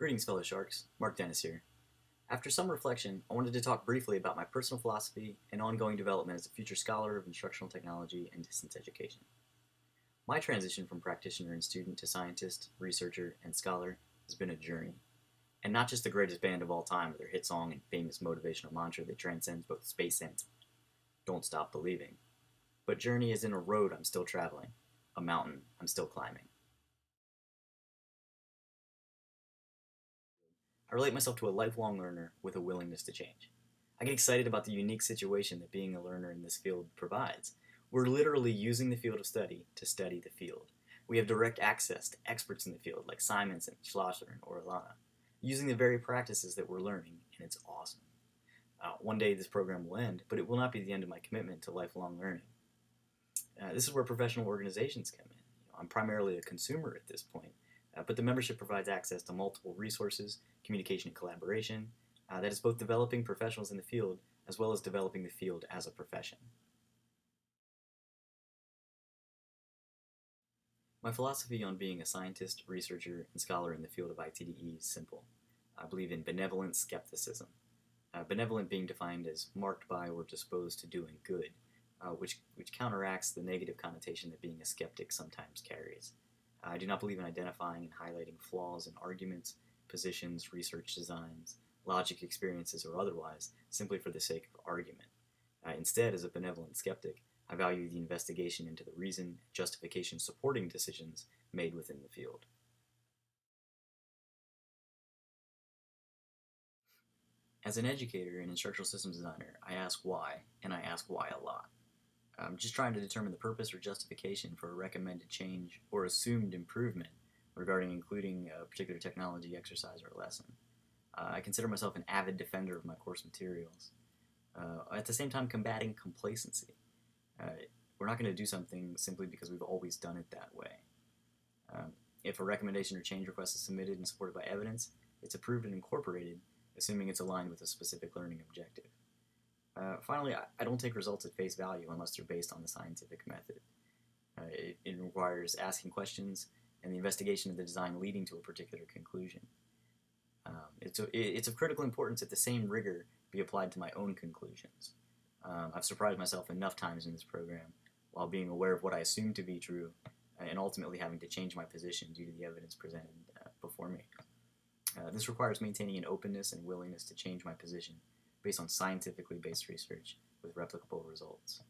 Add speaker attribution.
Speaker 1: Greetings, fellow sharks. Denis here. After some reflection, I wanted to talk briefly about my personal philosophy and ongoing development as a future scholar of instructional technology and distance education. My transition from practitioner and student to scientist, researcher, and scholar has been a journey. And not just the greatest band of all time with their hit song and famous motivational mantra that transcends both space and time. Don't stop believing. But journey is in a road I'm still traveling, a mountain I'm still climbing. I relate myself to a lifelong learner with a willingness to change. I get excited about the unique situation that being a learner in this field provides. We're literally using the field of study to study the field. We have direct access to experts in the field like Simonson, Schlosser, and Orellana, using the very practices that we're learning, and it's awesome. One day this program will end, but it will not be the end of my commitment to lifelong learning. This is where professional organizations come in. I'm primarily a consumer at this point, but the membership provides access to multiple resources, communication and collaboration, that is both developing professionals in the field as well as developing the field as a profession. My philosophy on being a scientist, researcher, and scholar in the field of ITDE is simple. I believe in benevolent skepticism. Benevolent being defined as marked by or disposed to doing good, which counteracts the negative connotation that being a skeptic sometimes carries. I do not believe in identifying and highlighting flaws in arguments, positions, research designs, logic experiences, or otherwise, simply for the sake of argument. Instead, as a benevolent skeptic, I value the investigation into the reason and justification supporting decisions made within the field. As an educator and instructional systems designer, I ask why, and I ask why a lot. I'm just trying to determine the purpose or justification for a recommended change or assumed improvement regarding including a particular technology, exercise, or lesson. I consider myself an avid defender of my course materials. At the same time, combating complacency. We're not going to do something simply because we've always done it that way. If a recommendation or change request is submitted and supported by evidence, it's approved and incorporated, assuming it's aligned with a specific learning objective. Finally, I don't take results at face value unless they're based on the scientific method. It requires asking questions and the investigation of the design leading to a particular conclusion. It's of critical importance that the same rigor be applied to my own conclusions. I've surprised myself enough times in this program while being aware of what I assumed to be true and ultimately having to change my position due to the evidence presented before me. This requires maintaining an openness and willingness to change my position based on scientifically based research with replicable results.